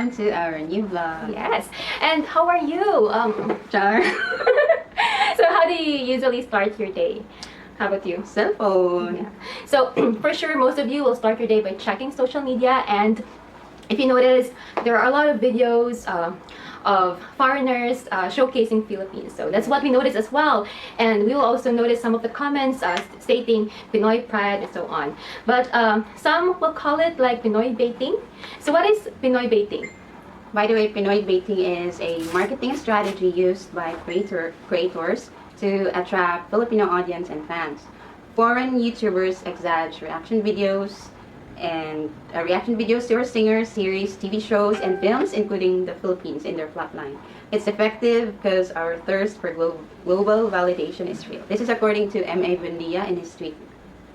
Welcome to our new vlog. Yes. And how are you? Char. So how do you usually start your day? How about you? Cell phone. Yeah. So for sure, most of you will start your day by checking social media, and if you notice, there are a lot of videos of foreigners showcasing Philippines. So that's what we noticed as well. And we will also notice some of the comments stating Pinoy pride and so on. But some will call it like Pinoy baiting. So what is Pinoy baiting? By the way, pinoy baiting is a marketing strategy used by creators to attract Filipino audience and fans. Foreign YouTubers exaggerate reaction videos to our singers, series, TV shows, and films, including the Philippines, in their plotline. It's effective because our thirst for global validation is real. This is according to M.A. Bundia in his tweet.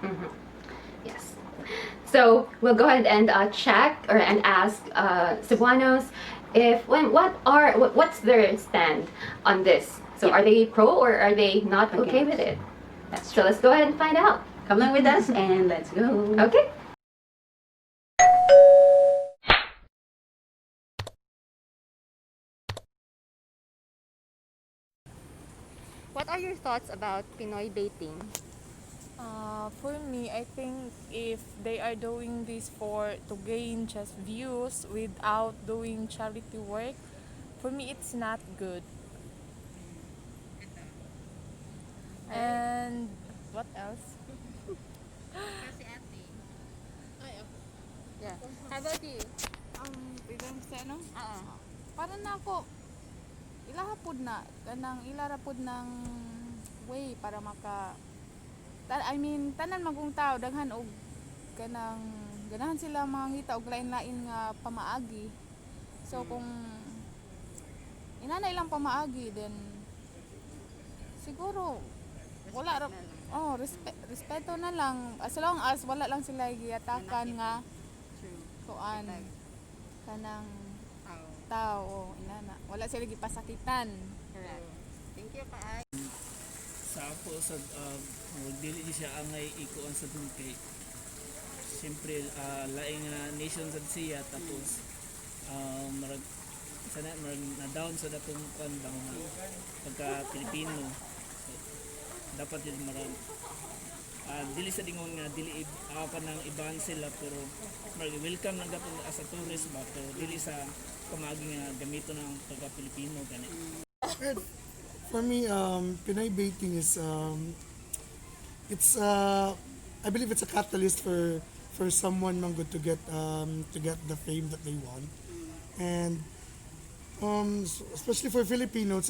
Mm-hmm. Yes. So we'll go ahead and check and ask Cebuanos what's their stand on this. So are they pro or are they not okay with it? So let's go ahead and find out. Come along with us and let's go. Okay. What are your thoughts about Pinoy baiting? For me, I think if they are doing this to gain just views without doing charity work, for me it's not good. And what else? Yeah. How about you? Bilang sa ano? Para na ako ilahapod na kanang ilarapod ng way para tanan magong tao daghan og kanang ganahan sila mangita og lain-lain nga pamaagi. So kung inana ilang pamaagi, then siguro wala ra respeto na lang, as long as wala lang sila giatakan nga kuan kanang tao, inana wala sila gipasakitan. Correct. Thank you, Paay. Sa ako sa dili siya angay ikuan sa dun kay siyempre laing nation sa siya tapos marag na down sa datong kan bang pagka Pilipino, so, dapat din marag dili sa dingon nga dili pa nang iban sila pero marag welcome lang gapon as a tourist ba pero dili sa pamagi nga gamito ng pagka Pilipino gani. For me, Pinoy baiting is I believe it's a catalyst for someone man good to get the fame that they want, and especially for Filipinos,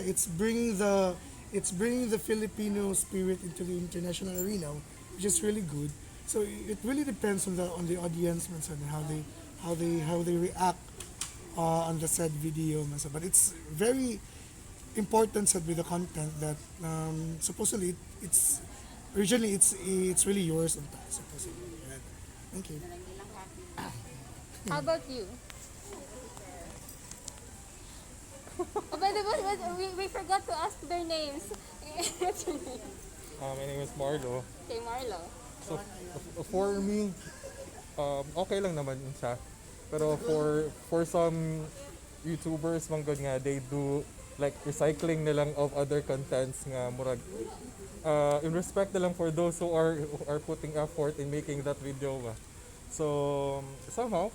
it's bringing the Filipino spirit into the international arena, which is really good. So it really depends on the audience and how they react on the said video, but it's very important said with the content that supposedly it's originally it's really yours on that supposedly. Right? Thank you. How about you? Oh, by the way, we forgot to ask their names. What's your name? My name is Marlo. Okay, Marlo. So, for me, okay lang naman siya. Pero for some YouTubers, man good nga, they do like recycling na lang of other contents nga murag in respect na lang for those who are putting effort in making that video ba. So somehow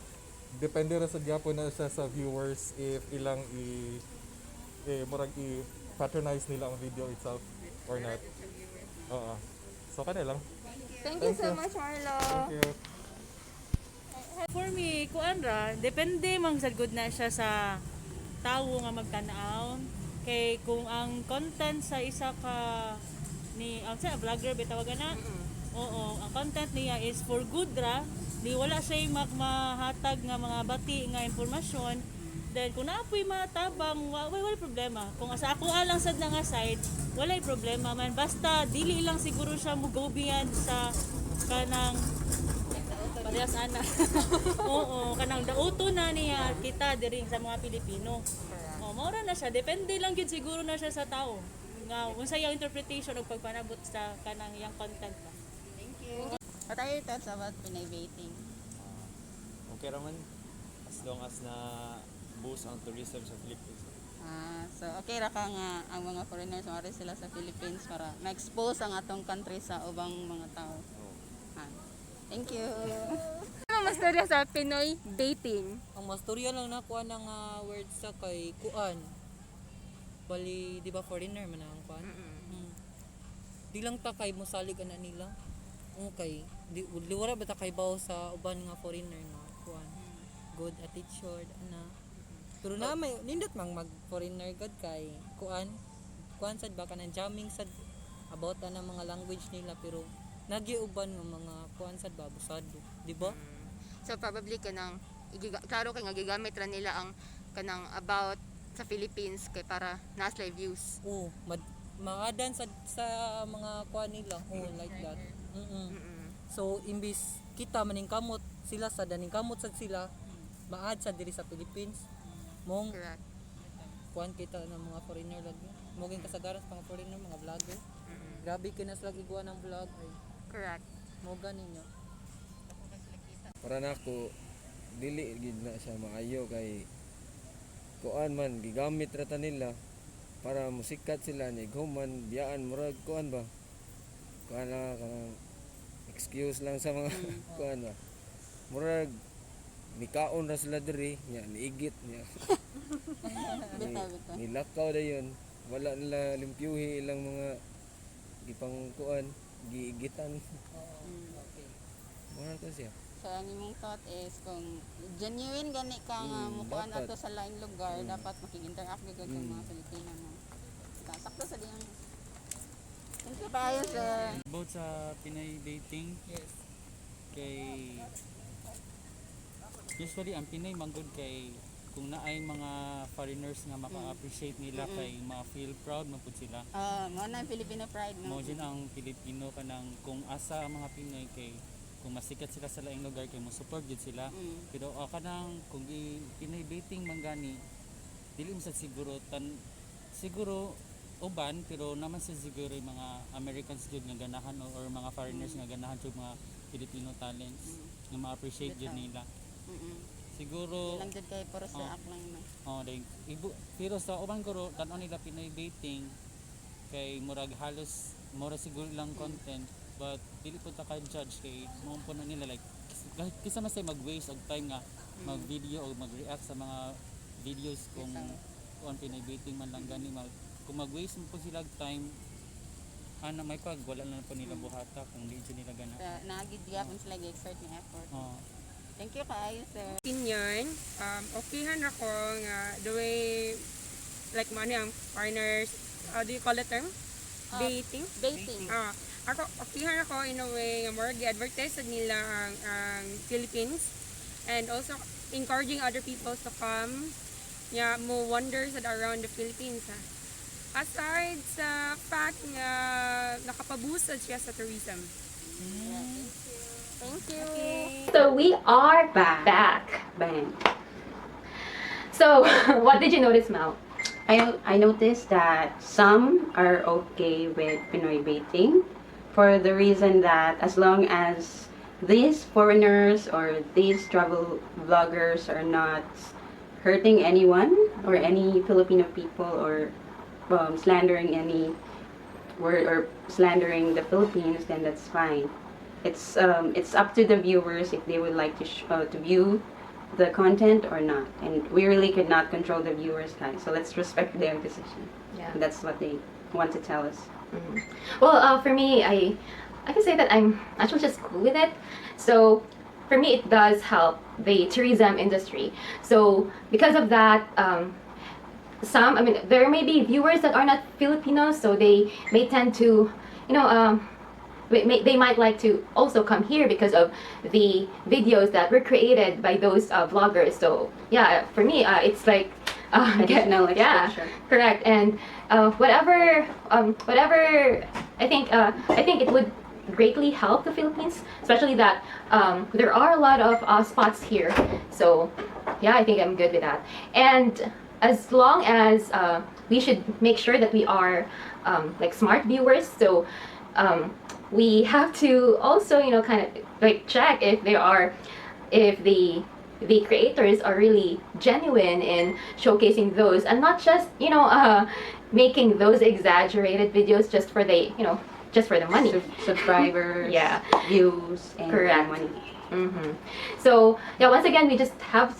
depende ra sa gyapon na siya sa viewers if ilang murag i-patronize nila ang video itself or not. So kanila lang. Thank you so much, Marlo. Thank you. For me, kuan ra, depende mang sad good na siya sa tao nga magtan-aw. Kay kung ang content sa isa ka sa vlogger bitawagan na. Oo, ang content niya is for good ra, di wala siya mahatag nga mga bati nga impormasyon. Then kung naapoy matabang, wala problema. Kung sa ako lang sad nga side, wala problema man. Basta dili lang siguro siya mugobiyan sa kanang parehas ana. Oo, kanang dauto na niya kita diri sa mga Pilipino. Maura na siya, depende lang gyud siguro na siya sa tao. Nga unsa yung interpretation ug pagpanabot sa kanang yang content ba. Thank you. What are your thoughts about Pinoy baiting? Okay raman. As as long as na boost ang tourism sa Philippines. So okay ra ka nga ang mga foreigners mari sila sa Philippines para ma-expose ang atong country sa ubang mga tao. Ah, thank you. Ano mastorya sa Pinoy dating? Ang mastorya lang nakuha ng words sa kay kuan. Bali, di ba foreigner man ang kuan? Di lang ta kay mosalig ana nila. Okay. Di wala ba ta kay bawo sa uban nga foreigner nga kuan. Good attitude ana. Pero na may nindot mang mag foreigner god kay kuan sad ba kanang jamming sad about na mga language nila pero nagiuban ng mga kuan sad ba busado, di ba? So probably kanang klaro kay nga gigamit ra nila ang kanang about sa Philippines kay para nas live views. Oo, maadan sa mga kuan nila. Oh, like that. So imbis kita maning kamot sila sa daning kamot sad sila maad sa diri sa Philippines. Mong Correct. kuan kita ng mga foreigner lagi. Moging kasagaran sa mga foreigner, mga vlogger. Grabe kina sila giguan ng vlog ay. Correct. Mo ganin nga. Para nako dili gid na siya maayo kay kuan man gigamit ra ta nila para musikat sila ni human biyaan murag kuan ba kana excuse lang sa mga kuan ba murag nikaon ra sila diri nya niigit nya nilakaw dayon wala nila limpyuhi ilang mga gipang kuan giigitan. Muna to siya. So ang imong thought is kung genuine gani ka nga mukuan dapat. ato sa lain lugar dapat makig-interact gyud sa mga Pilipino mo. Sakto sa diyang. Thank you kayo sir. About sa Pinoy dating, Yes. kay usually ang Pinoy manggod kay kung naay mga foreigners nga maka-appreciate nila kay ma-feel proud man pud sila. Mo na Filipino pride no. Mo din ang Pilipino kanang kung asa ang mga Pinoy kay kung masikat sila sa laing lugar kay mo support jud sila. Pero kanang kung Pinoy dating man gani dili mo sa siguro uban pero naman sa siguro yung mga Americans jud nga ganahan or mga foreigners nga ganahan jud mga Filipino talents nga ma-appreciate jud nila. Siguro Lang jud kay puro sa lang no. pero sa uban ko tan-on nila Pinoy dating kay murag halos mura siguro lang content but dili po ta kay judge kay mo po na nila like kisa mas mag-waste og time nga mag-video o mag-react sa mga videos kung Pinoy dating man lang gani kung mag-waste mo po sila time may pag wala na po nila buhata kung di nila gana. Naagid gyapon sila gi-exert ng effort. Thank you kaayo sir. Opinion, okayhan ako nga the way like mo ang partners, do you call it term? Dating? Dating. Ako okayhan ako in a way nga more gi-advertise nila ang Philippines and also encouraging other people to come mo wonders around the Philippines. Aside sa fact nga nakapabusad siya sa tourism. Thank you. So we are back. Bang. So what did you notice, Mel? I noticed that some are okay with Pinoy baiting for the reason that as long as these foreigners or these travel vloggers are not hurting anyone or any Filipino people or slandering any word or slandering the Philippines, then that's fine. It's up to the viewers if they would like to view the content or not, and we really could not control the viewers, guys. So let's respect their decision. Yeah. And that's what they want to tell us. Well, for me, I can say that I'm actually just cool with it. So for me, it does help the tourism industry. So because of that, there may be viewers that are not Filipinos, so they may tend to, they might like to also come here because of the videos that were created by those vloggers. So yeah, for me, it's like Additional exposure. Yeah, correct. And whatever I think it would greatly help the Philippines, especially that there are a lot of spots here. So yeah, I think I'm good with that. And as long as we should make sure that we are like smart viewers, so we have to also kind of like check if the the creators are really genuine in showcasing those, and not just making those exaggerated videos just for just for the money. Subscribers, Yeah. views, and Correct. money. So yeah, once again, we just have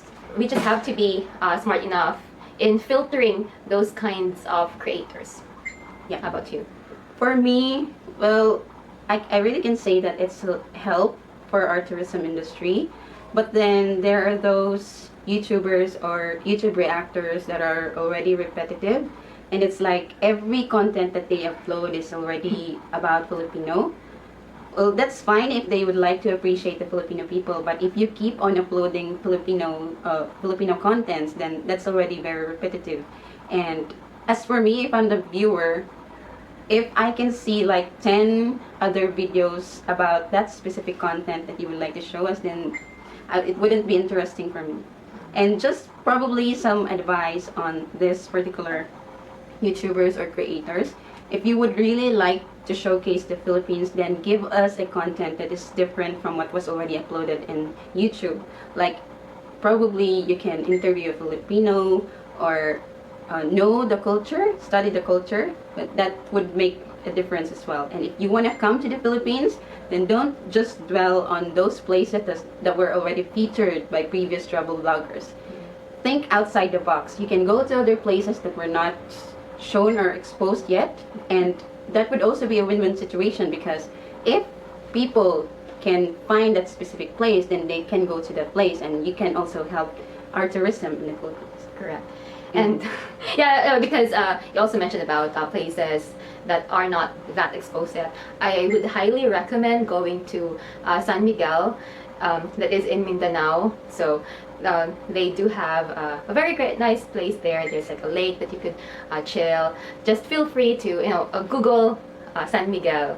to be smart enough in filtering those kinds of creators. Yeah. How about you? For me, well, I really can say that it's a help for our tourism industry, but then there are those YouTubers or YouTube reactors that are already repetitive, and it's like every content that they upload is already about Filipino. Well, that's fine if they would like to appreciate the Filipino people, but if you keep on uploading Filipino contents, then that's already very repetitive. And as for me, if I'm the viewer, if I can see like 10 other videos about that specific content that you would like to show us, then it wouldn't be interesting for me. And just probably some advice on this particular YouTubers or creators. If you would really like to showcase the Philippines, then give us a content that is different from what was already uploaded in YouTube. Like probably you can interview a Filipino or know the culture, study the culture, but that would make a difference as well. And if you want to come to the Philippines, then don't just dwell on those places that were already featured by previous travel vloggers. Think outside the box. You can go to other places that were not shown or exposed yet, and that would also be a win-win situation, because if people can find that specific place, then they can go to that place, and you can also help our tourism in the Philippines. Correct. And yeah, because you also mentioned about places that are not that exposed yet. I would highly recommend going to San Miguel, that is in Mindanao. So they do have a very great, nice place there. There's like a lake that you could chill. Just feel free to Google San Miguel.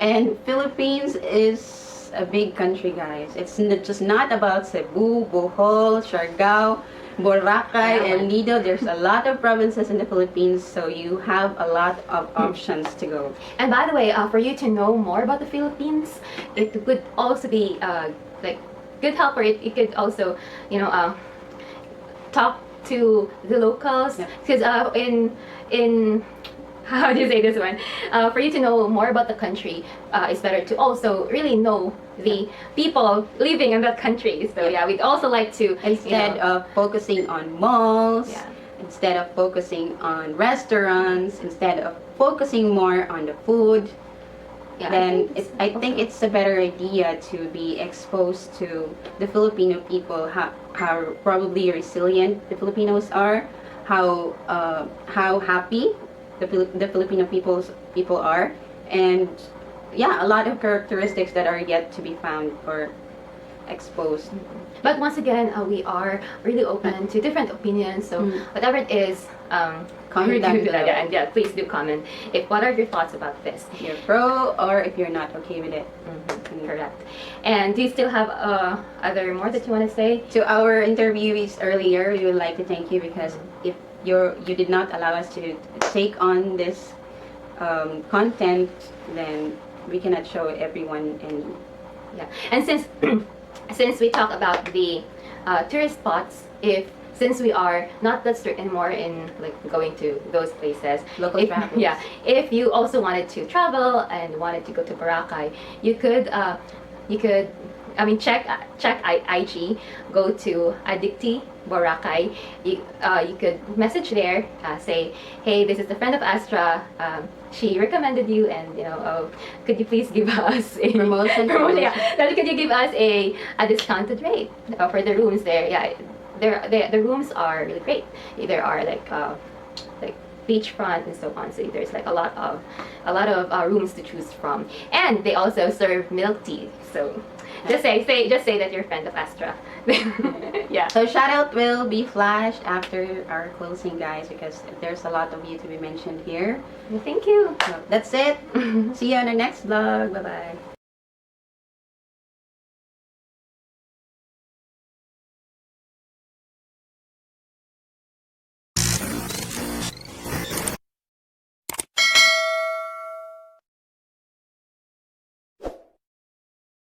And Philippines is a big country, guys. It's just not about Cebu, Bohol, Siargao, Boracay, El Nido. There's a lot of provinces in the Philippines, so you have a lot of options to go. And by the way, for you to know more about the Philippines, it would also be like good help, or it could also talk to the locals, because in how do you say this one? For you to know more about the country, it's better to also really know the people living in that country. So yeah, we'd also like to, instead of focusing on malls, instead of focusing on restaurants, instead of focusing more on the food, then I think it's a better idea to be exposed to the Filipino people, how probably resilient the Filipinos are, how happy the Filipino people are, and yeah, a lot of characteristics that are yet to be found or exposed. But once again, we are really open to different opinions. So whatever it is, comment down below. And yeah, please do comment. What are your thoughts about this? If you're pro or if you're not okay with it. Correct. And do you still have other more that you want to say? To our interviewees earlier, we would like to thank you, because if you did not allow us to take on this content, then we cannot show everyone any. Yeah. And since we talk about the tourist spots, since we are not that strict anymore in like going to those places, Local travels. Yeah, if you also wanted to travel and wanted to go to Boracay, you could check IG, go to Addicti Boracay. You could message there, say, hey, this is a friend of Astra. She recommended you, and could you please give us a promotion? Yeah, then could you give us a discounted rate for the rooms there? Yeah, the rooms are really great. There are like beachfront and so on. So there's like a lot of rooms to choose from, and they also serve milk tea. So just say that you're a friend of Astra. Yeah. So shout out will be flashed after our closing, guys, because there's a lot of you to be mentioned here. Thank you. So that's it. See you on the next vlog. Bye bye.